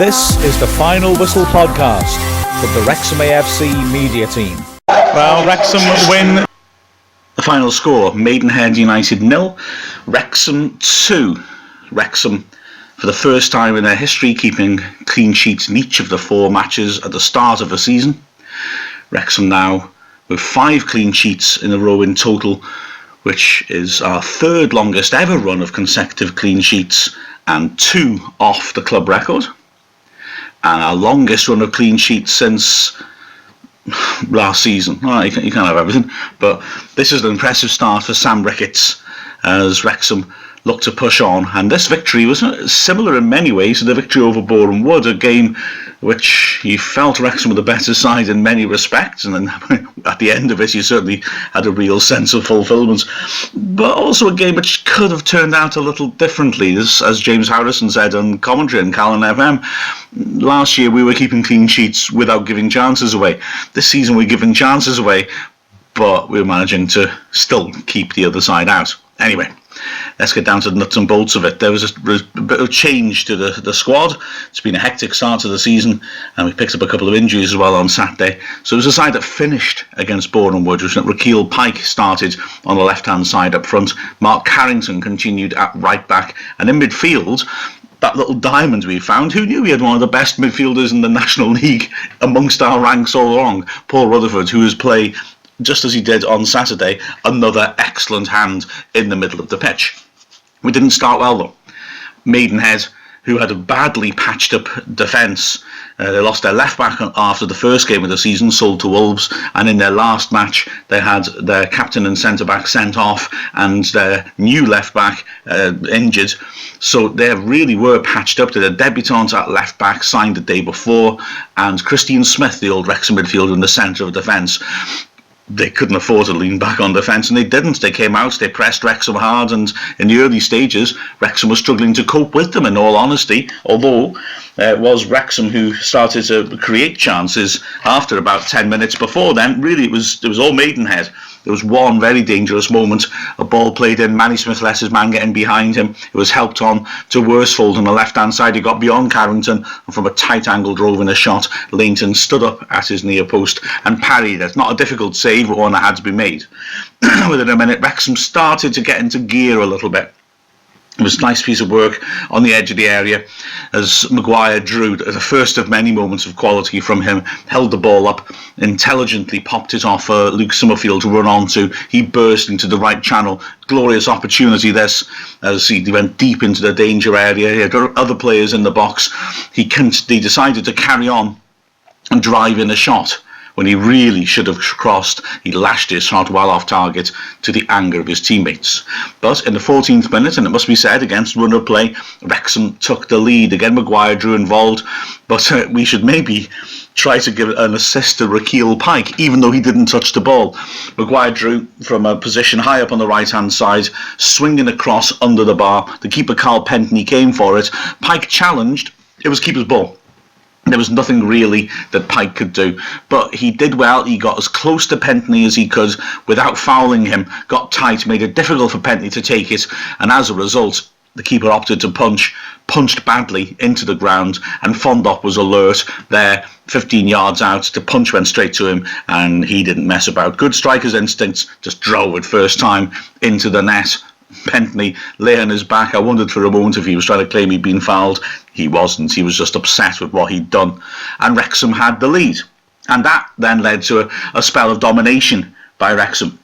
This is the Final Whistle podcast with the Wrexham AFC media team. Well, Wrexham win. The final score, Maidenhead United 0, Wrexham 2. Wrexham, for the first time in their history, keeping clean sheets in each of the 4 matches at the start of the season. Wrexham now with 5 clean sheets in a row in total, which is our 3rd longest ever run of consecutive clean sheets and 2 off the club record. And our longest run of clean sheets since last season. Well, you can't have everything, but this is an impressive start for Sam Ricketts as Wrexham look to push on. And this victory was similar in many ways to the victory over Boreham Wood, a game which you felt Wrexham were the better side in many respects, and then at the end of it you certainly had a real sense of fulfilment, but also a game which could have turned out a little differently. As James Harrison said on commentary in Callan FM, last year we were keeping clean sheets without giving chances away. This season we're giving chances away, but we're managing to still keep the other side out. Anyway, let's get down to the nuts and bolts of it. There was a bit of change to the squad. It's been a hectic start to the season, and we picked up a couple of injuries as well on Saturday. So it was a side that finished against Boreham Wood, which Rakeal Pike started on the left-hand side up front. Mark Carrington continued at right back, and in midfield, that little diamond we found. Who knew we had one of the best midfielders in the National League amongst our ranks all along? Paul Rutherford, who has played, just as he did on Saturday, another excellent hand in the middle of the pitch. We didn't start well though. Maidenhead, who had a badly patched up defence, they lost their left back after the first game of the season, sold to Wolves, and in their last match they had their captain and centre back sent off and their new left back injured. So they really were patched up. They had a debutant at left back signed the day before, and Christian Smith, the old Wrexham midfielder, in the centre of defence. They couldn't afford to lean back on defence, and they didn't. They came out, they pressed Wrexham hard, and in the early stages Wrexham was struggling to cope with them, in all honesty, although it was Wrexham who started to create chances after about 10 minutes. Before then, really it was all Maidenhead. There was one very dangerous moment, a ball played in, Manny Smith let his man get in behind him, it was helped on to Worsfold on the left hand side, he got beyond Carrington and from a tight angle drove in a shot. Leighton stood up at his near post and parried it. Not a difficult save, but one that had to be made. Within a minute Wrexham started to get into gear a little bit. It was a nice piece of work on the edge of the area as Maguire drew the first of many moments of quality from him, held the ball up, intelligently popped it off for Luke Summerfield to run onto. He burst into the right channel. Glorious opportunity this, as he went deep into the danger area. He had other players in the box. He decided to carry on and drive in a shot. When he really should have crossed, he lashed his shot well off target to the anger of his teammates. But in the 14th minute, and it must be said, against run of play, Wrexham took the lead. Again, Maguire drew involved, but we should maybe try to give an assist to Rakeal Pike, even though he didn't touch the ball. Maguire drew from a position high up on the right-hand side, swinging across under the bar. The keeper, Carl Pentney, came for it. Pike challenged. It was keeper's ball. There was nothing really that Pike could do, but he did well. He got as close to Pentney as he could without fouling him, got tight, made it difficult for Pentney to take it, and as a result the keeper opted to punched badly into the ground, and Fondop was alert there 15 yards out. The punch went straight to him and he didn't mess about. Good striker's instincts, just drove it first time into the net. Pentney lay on his back. I wondered for a moment if he was trying to claim he'd been fouled. He wasn't. He was just upset with what he'd done. And Wrexham had the lead. And that then led to a spell of domination by Wrexham.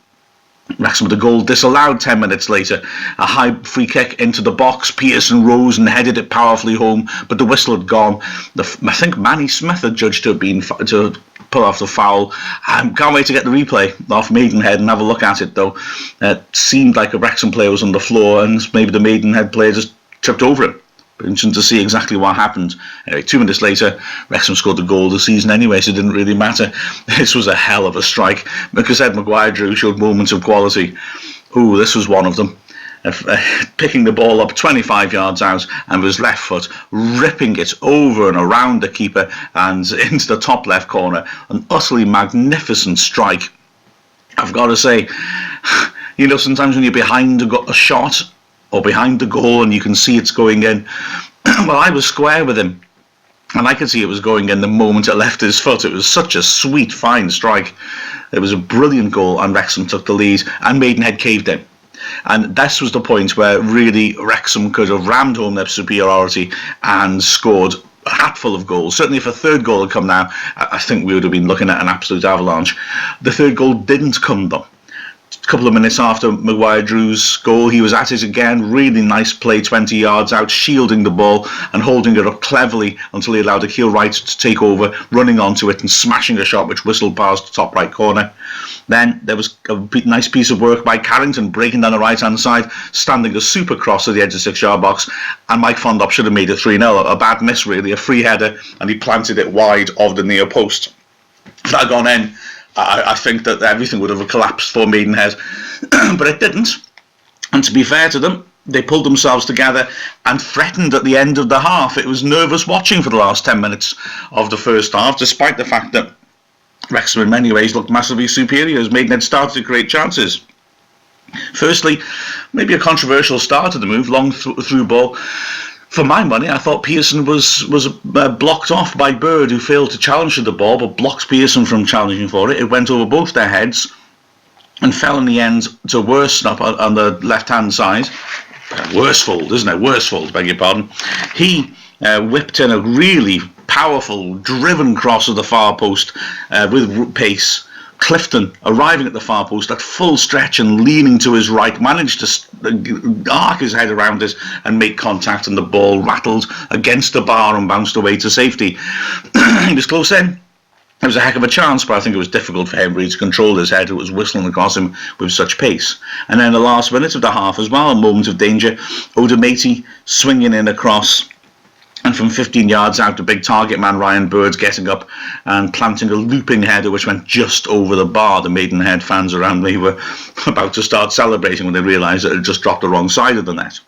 Wrexham with a goal disallowed 10 minutes later. A high free kick into the box. Pearson rose and headed it powerfully home, but the whistle had gone. I think Manny Smith had judged to have been to pull off the foul. Can't wait to get the replay off Maidenhead and have a look at it though. It seemed like a Wrexham player was on the floor and maybe the Maidenhead player just tripped over it. But interesting to see exactly what happened. Anyway, 2 minutes later, Wrexham scored the goal of the season anyway, so it didn't really matter. This was a hell of a strike. Because Ed Maguire drew showed moments of quality. Ooh, this was one of them. Picking the ball up 25 yards out and with his left foot ripping it over and around the keeper and into the top left corner. An utterly magnificent strike. I've got to say, you know, sometimes when you're behind a shot or behind the goal and you can see it's going in, well, I was square with him And I could see it was going in the moment it left his foot. It was such a sweet, fine strike. It was a brilliant goal, and Wrexham took the lead, and Maidenhead caved in. And this was the point where really Wrexham could have rammed home their superiority and scored a hatful of goals. Certainly if a third goal had come now, I think we would have been looking at an absolute avalanche. The third goal didn't come though. A couple of minutes after Maguire-Drew's goal, he was at it again. Really nice play, 20 yards out, shielding the ball and holding it up cleverly until he allowed Akil Wright to take over, running onto it and smashing a shot which whistled past the top right corner. Then there was a nice piece of work by Carrington, breaking down the right-hand side, standing a super cross at the edge of the 6-yard box, and Mike Fondop should have made it 3-0. A bad miss, really, a free header, and he planted it wide of the near post. If that had gone in, I think that everything would have collapsed for Maidenhead, but it didn't. And to be fair to them, they pulled themselves together and threatened at the end of the half. It was nervous watching for the last 10 minutes of the first half, despite the fact that Wrexham in many ways looked massively superior as Maidenhead started to create chances. Firstly, maybe a controversial start of the move, long through ball. For my money, I thought Pearson was blocked off by Bird, who failed to challenge the ball, but blocked Pearson from challenging for it. It went over both their heads and fell in the end to Worsnop on the left-hand side. Worsfold, isn't it? Worsfold, beg your pardon. He whipped in a really powerful, driven cross of the far post with pace. Clifton, arriving at the far post at full stretch and leaning to his right, managed to arc his head around it and make contact, and the ball rattled against the bar and bounced away to safety. He was close in. It was a heck of a chance, but I think it was difficult for Henry to control his head. It was whistling across him with such pace. And then the last minute of the half as well, a moment of danger. Odomati swinging in across, and from 15 yards out, the big target man, Ryan Bird, getting up and planting a looping header which went just over the bar. The Maidenhead fans around me were about to start celebrating when they realised that it had just dropped the wrong side of the net.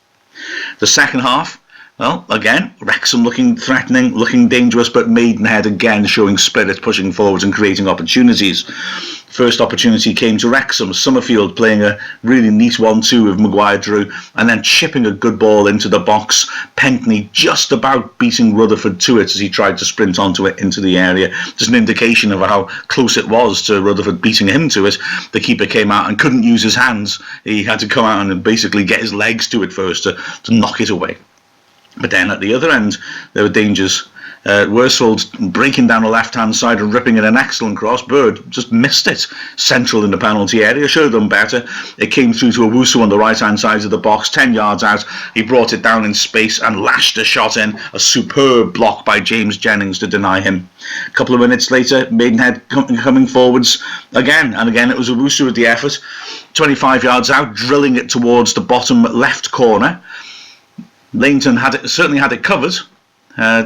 The second half, well, again, Wrexham looking threatening, looking dangerous, but Maidenhead again showing spirit, pushing forwards and creating opportunities. First opportunity came to Wrexham. Summerfield playing a really neat 1-2 with Maguire-Drew and then chipping a good ball into the box. Pentney just about beating Rutherford to it as he tried to sprint onto it into the area. Just an indication of how close it was to Rutherford beating him to it. The keeper came out and couldn't use his hands. He had to come out and basically get his legs to it first to knock it away. But then at the other end, there were dangers. Worsfold breaking down the left-hand side and ripping in an excellent cross. Bird just missed it. Central in the penalty area. Should have done better. It came through to Owusu on the right-hand side of the box. 10 yards out. He brought it down in space and lashed a shot in. A superb block by James Jennings to deny him. A couple of minutes later, Maidenhead coming forwards again. And again, it was Owusu with the effort. 25 yards out, drilling it towards the bottom left corner. Lainton certainly had it covered.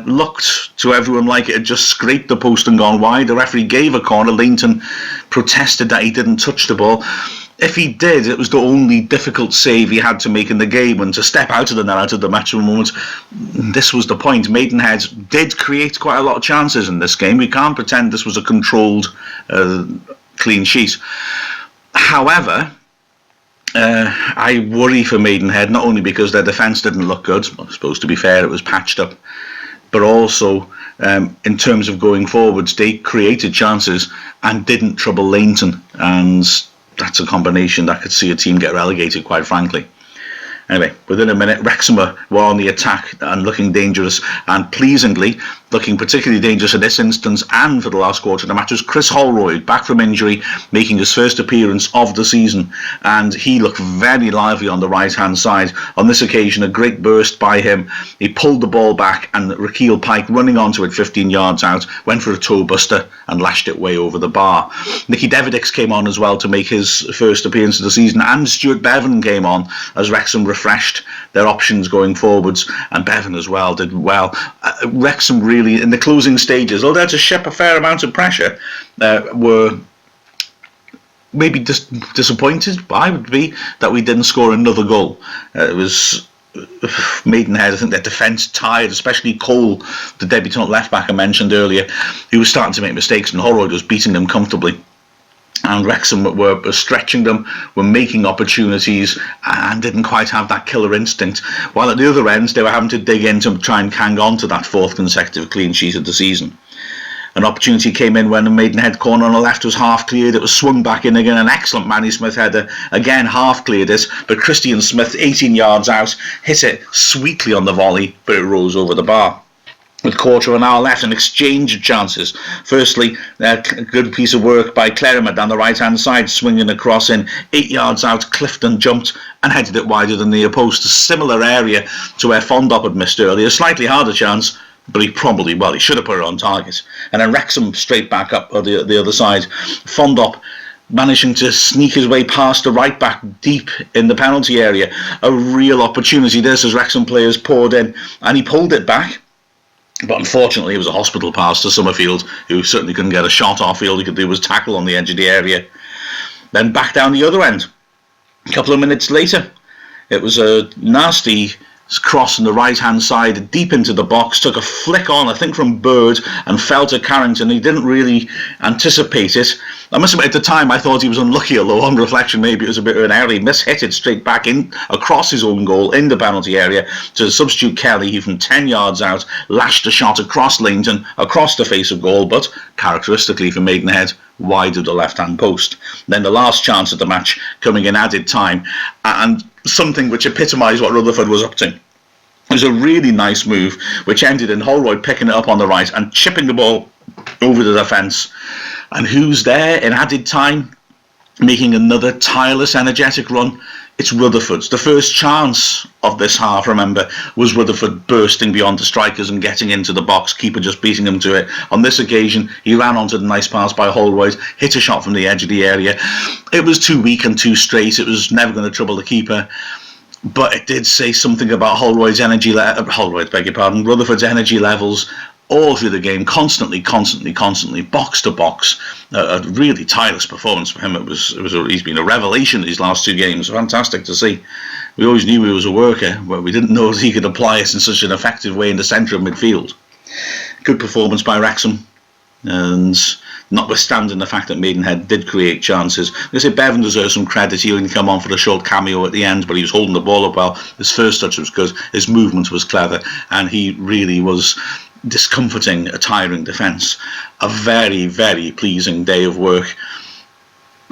Looked to everyone like it had just scraped the post and gone wide. The referee gave a corner. Lainton protested that he didn't touch the ball. If he did, it was the only difficult save he had to make in the game, and to step out of the net out of the match moment. This was the point. Maidenhead did create quite a lot of chances in this game. We can't pretend this was a controlled clean sheet. However, I worry for Maidenhead, not only because their defence didn't look good. I suppose, to be fair, it was patched up, but also in terms of going forwards, they created chances and didn't trouble Lainton, and that's a combination that could see a team get relegated, quite frankly. Anyway, within a minute, Wrexham were on the attack and looking dangerous, and pleasingly, looking particularly dangerous in this instance and for the last quarter of the match, was Chris Holroyd, back from injury, making his first appearance of the season, and he looked very lively on the right-hand side. On this occasion, a great burst by him. He pulled the ball back, and Rakeel Pike, running onto it 15 yards out, went for a toe buster and lashed it way over the bar. Nicky Devidix came on as well to make his first appearance of the season, and Stuart Bevan came on as Wrexham refreshed their options going forwards, and Bevan as well did well. Wrexham really, in the closing stages, although to ship a fair amount of pressure, were maybe disappointed. I would be that we didn't score another goal. It was Maidenhead, I think their defence tired, especially Cole, the debutant left back I mentioned earlier. He was starting to make mistakes, and Holroyd was beating them comfortably. and Wrexham were stretching them, were making opportunities, and didn't quite have that killer instinct. While at the other end, they were having to dig in to try and hang on to that 4th consecutive clean sheet of the season. An opportunity came in when the Maidenhead corner on the left was half cleared. It was swung back in again. An excellent Manny Smith header, again half cleared it, but Christian Smith, 18 yards out, hit it sweetly on the volley, but it rose over the bar. With quarter of an hour left, an exchange of chances. Firstly, a good piece of work by Claremont down the right-hand side, swinging across in 8 yards out. Clifton jumped and headed it wider than the near post. A similar area to where Fondop had missed earlier. A slightly harder chance, but he should have put it on target. And then Wrexham straight back up the other side. Fondop managing to sneak his way past the right back deep in the penalty area. A real opportunity this as Wrexham players poured in, and he pulled it back. But unfortunately, it was a hospital pass to Summerfield, who certainly couldn't get a shot off. All he could do was tackle on the edge of the area. Then back down the other end. A couple of minutes later, it was a nasty cross on the right-hand side, deep into the box, took a flick on, I think from Bird, and fell to Carrington. He didn't really anticipate it. I must admit, at the time, I thought he was unlucky, although on reflection, maybe it was a bit of an error. He mishit it straight back in, across his own goal, in the penalty area, to substitute Kelly, who from 10 yards out, lashed a shot across Langton, across the face of goal, but characteristically for Maidenhead, wide of the left-hand post. Then the last chance of the match, coming in added time, and something which epitomised what Rutherford was up to. It was a really nice move, which ended in Holroyd picking it up on the right and chipping the ball over the defence. And who's there in added time, making another tireless, energetic run? It's Rutherford's. The first chance of this half, remember, was Rutherford bursting beyond the strikers and getting into the box, keeper just beating him to it. On this occasion, he ran onto the nice pass by Holroyd, hit a shot from the edge of the area. It was too weak and too straight. It was never going to trouble the keeper. But it did say something about Rutherford's energy levels all through the game, constantly, box to box. A really tireless performance for him. He's been a revelation these last 2 games. Fantastic to see. We always knew he was a worker, but we didn't know that he could apply it in such an effective way in the centre of midfield. Good performance by Wrexham, and notwithstanding the fact that Maidenhead did create chances. I say Bevan deserves some credit. He only come on for a short cameo at the end, but he was holding the ball up well. His first touch was good, his movement was clever, and he really was discomforting a tiring defence. A very, very pleasing day of work.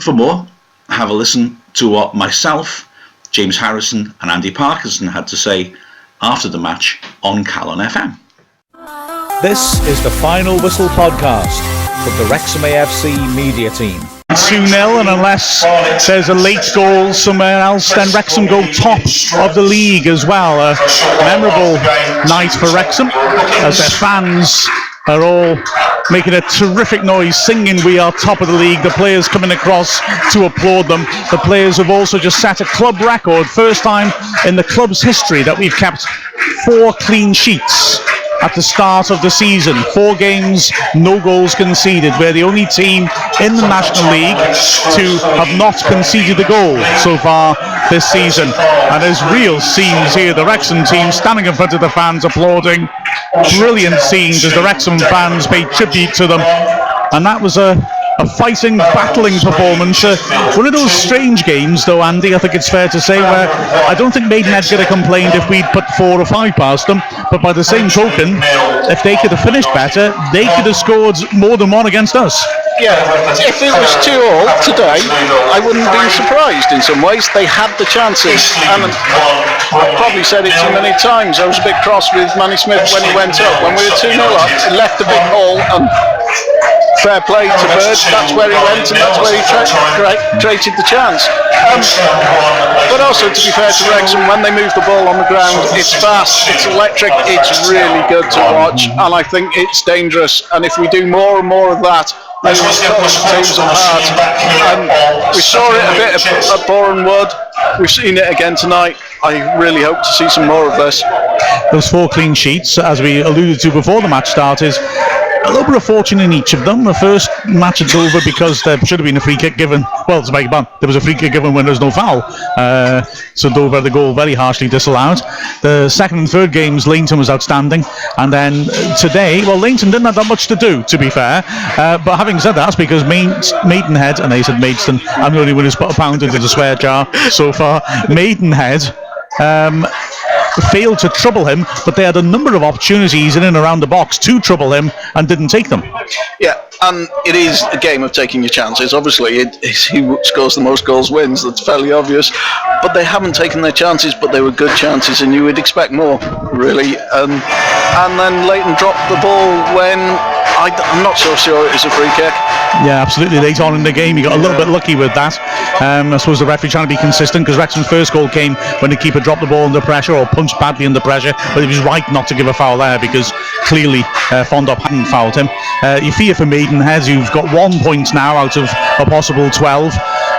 For more, have a listen to what myself, James Harrison and Andy Parkinson had to say after the match on Calon FM. This is the Final Whistle podcast from the Wrexham AFC media team. 2-0, and unless there's a late goal somewhere else, then Wrexham go top of the league as well. A memorable night for Wrexham, as their fans are all making a terrific noise, singing "We are top of the league." The players coming across to applaud them. The players have also just set a club record, first time in the club's history that we've kept 4 clean sheets at the start of the season. 4 games, no goals conceded. We're the only team in the National League to have not conceded a goal so far this season. And there's real scenes here. The Wrexham team standing in front of the fans applauding. Brilliant scenes as the Wrexham fans paid tribute to them. And that was a fighting, battling performance. One of those strange games, though, Andy, I think it's fair to say, where I don't think Maidenhead could have complained if we'd put 4 or 5 past them, but by the same token, if they could have finished better, they could have scored more than 1 against us. Yeah, if it was 2-2 today, I wouldn't be surprised in some ways. They had the chances, and I've probably said it too many times. I was a bit cross with Manny Smith when he went up. When we were 2-0 up, he left a big hole, and fair play to Bird, that's where he went and that's where he created the chance. But also, to be fair to Wrexham, when they move the ball on the ground, it's fast, it's electric, it's really good to watch, and I think it's dangerous. And if we do more and more of that, then we'll cut teams apart. And we saw it a bit at Boreham Wood. We've seen it again tonight. I really hope to see some more of this. Those 4 clean sheets, as we alluded to before the match started, a little bit of fortune in each of them. The first match it's over because there should have been a free kick given well, to make it there was a free kick given when there was no foul. So Dover, the goal very harshly disallowed. The second and third games, Leighton was outstanding. And then today, well, Leighton didn't have that much to do, to be fair. But having said that, that's because Maidenhead, and they said Maidstone, I'm the only one who's put a pound into the swear jar so far. Maidenhead failed to trouble him, but they had a number of opportunities in and around the box to trouble him and didn't take them. Yeah, and it is a game of taking your chances. Obviously, who scores the most goals wins. That's fairly obvious. But they haven't taken their chances, but they were good chances, and you would expect more, really. And then Leighton dropped the ball when I'm not so sure it was a free kick. Yeah, absolutely. Late on in the game, he got a little bit lucky with that. I suppose the referee trying to be consistent, because Wrexham's first goal came when the keeper dropped the ball under pressure or punched badly under pressure, but he was right not to give a foul there, because clearly Fondop hadn't fouled him. You fear for Maidenhead, who've got 1 point now out of a possible 12.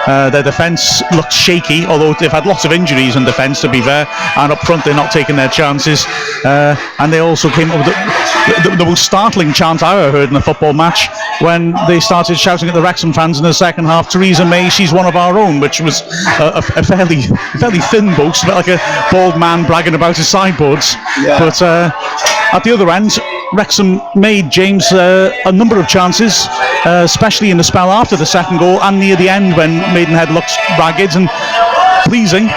Their defence looked shaky, although they've had lots of injuries in defence, to be fair, and up front they're not taking their chances. And they also came up with the most startling chant I ever heard in a football match, when they started shouting at the Wrexham fans in the second half, "Theresa May, she's one of our own," which was a fairly thin boast, a bit like a bald man bragging about his sideboards. Yeah. But at the other end, Wrexham made James a number of chances, especially in the spell after the second goal and near the end when Maidenhead looked ragged and pleasing.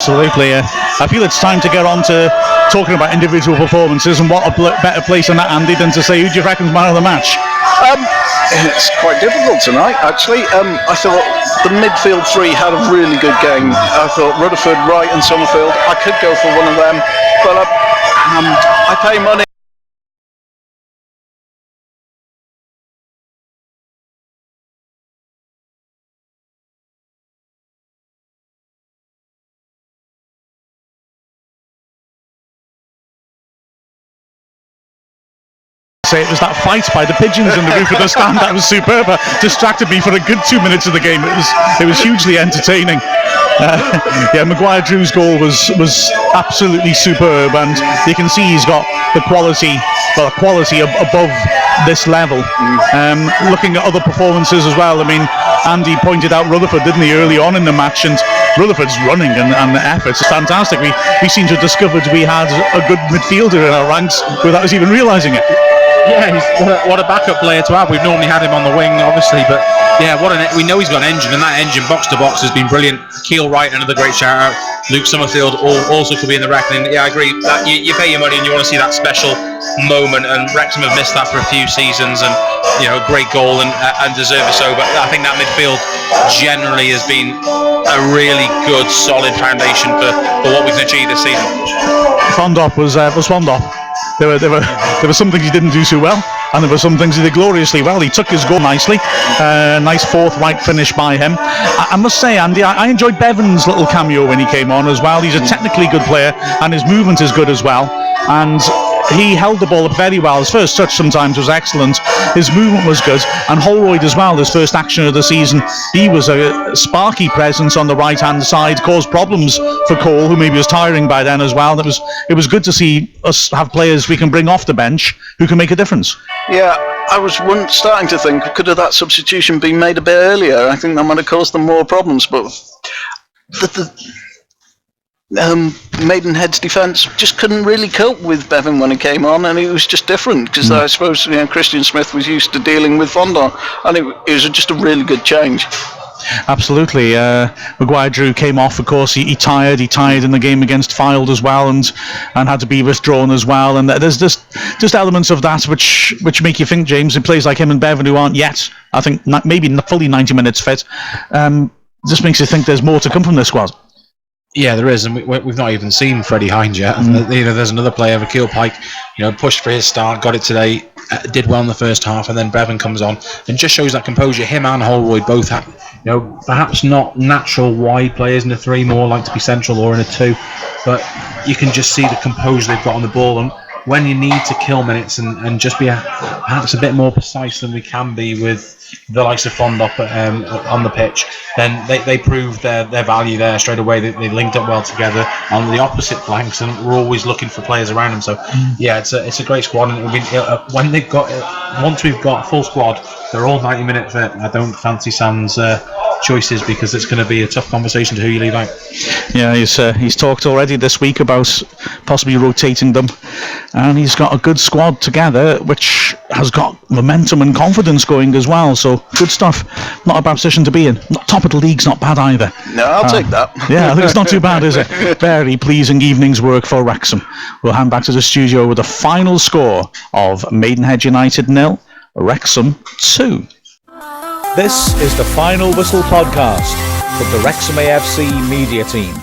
Absolutely. I feel it's time to get on to talking about individual performances, and what a better place than that, Andy, than to say who do you reckon's man of the match? It's quite difficult tonight, actually. I thought the midfield three had a really good game. I thought Rutherford, Wright and Summerfield, I could go for one of them, but I pay money. Say it was that fight by the pigeons in the roof of the stand that was superb. Distracted me for a good 2 minutes of the game. It was hugely entertaining. Maguire Drew's goal was absolutely superb, and you can see he's got the quality above this level. Looking at other performances as well, I mean, Andy pointed out Rutherford, didn't he, early on in the match, and Rutherford's running and the efforts are fantastic. We seem to have discovered we had a good midfielder in our ranks without us even realising it. Yeah, what a backup player to have. We've normally had him on the wing, obviously, but yeah, we know he's got an engine, and that engine box to box has been brilliant. Keel Wright, another great shout out. Luke Summerfield also could be in the reckoning. Yeah, I agree. You pay your money and you want to see that special moment, and Wrexham have missed that for a few seasons, and great goal and deserve it so. But I think that midfield generally has been a really good, solid foundation for what we can achieve this season. Fondop was Fondop. There were some things he didn't do so well, and there were some things he did gloriously well. He took his goal nicely. Nice forthright finish by him. I must say, Andy, I enjoyed Bevan's little cameo when he came on as well. He's a technically good player, and his movement is good as well. And he held the ball up very well. His first touch sometimes was excellent. His movement was good. And Holroyd as well, his first action of the season, he was a sparky presence on the right-hand side, caused problems for Cole, who maybe was tiring by then as well. It was good to see us have players we can bring off the bench who can make a difference. Yeah, I was starting to think, could have that substitution been made a bit earlier? I think that might have caused them more problems, but Maidenhead's defence just couldn't really cope with Bevan when he came on, and it was just different because I suppose Christian Smith was used to dealing with Fondant, and it was just a really good change. Absolutely. Maguire-Drew came off, of course. He tired in the game against Fylde as well, and had to be withdrawn as well. And there's just elements of that which make you think, James, in players like him and Bevan who aren't yet, I think, maybe fully 90 minutes fit, just makes you think there's more to come from this squad. Yeah, there is, and we've not even seen Freddie Hines yet. And there's another player, Akil Pike, pushed for his start, got it today, did well in the first half, and then Bevan comes on and just shows that composure. Him and Holroyd both have, perhaps not natural wide players in a 3, more like to be central or in a 2, but you can just see the composure they've got on the ball. And when you need to kill minutes and just be perhaps a bit more precise than we can be with the likes of Fondop on the pitch, then they proved their value there straight away. They linked up well together on the opposite flanks, and we're always looking for players around them. So yeah, it's a great squad, and when they've got, once we've got full squad, they're all 90-minute fit. I don't fancy Sam's choices, because it's going to be a tough conversation to who you leave out. Yeah, he's talked already this week about possibly rotating them, and he's got a good squad together which has got momentum and confidence going as well. So good stuff. Not a bad position to be in. Top of the league's not bad either. No, I'll take that. Yeah, I think it's not too bad, is it? Very pleasing evening's work for Wrexham. We'll hand back to the studio with the final score of Maidenhead United 0, Wrexham 2. This is the Final Whistle podcast from the Wrexham AFC media team.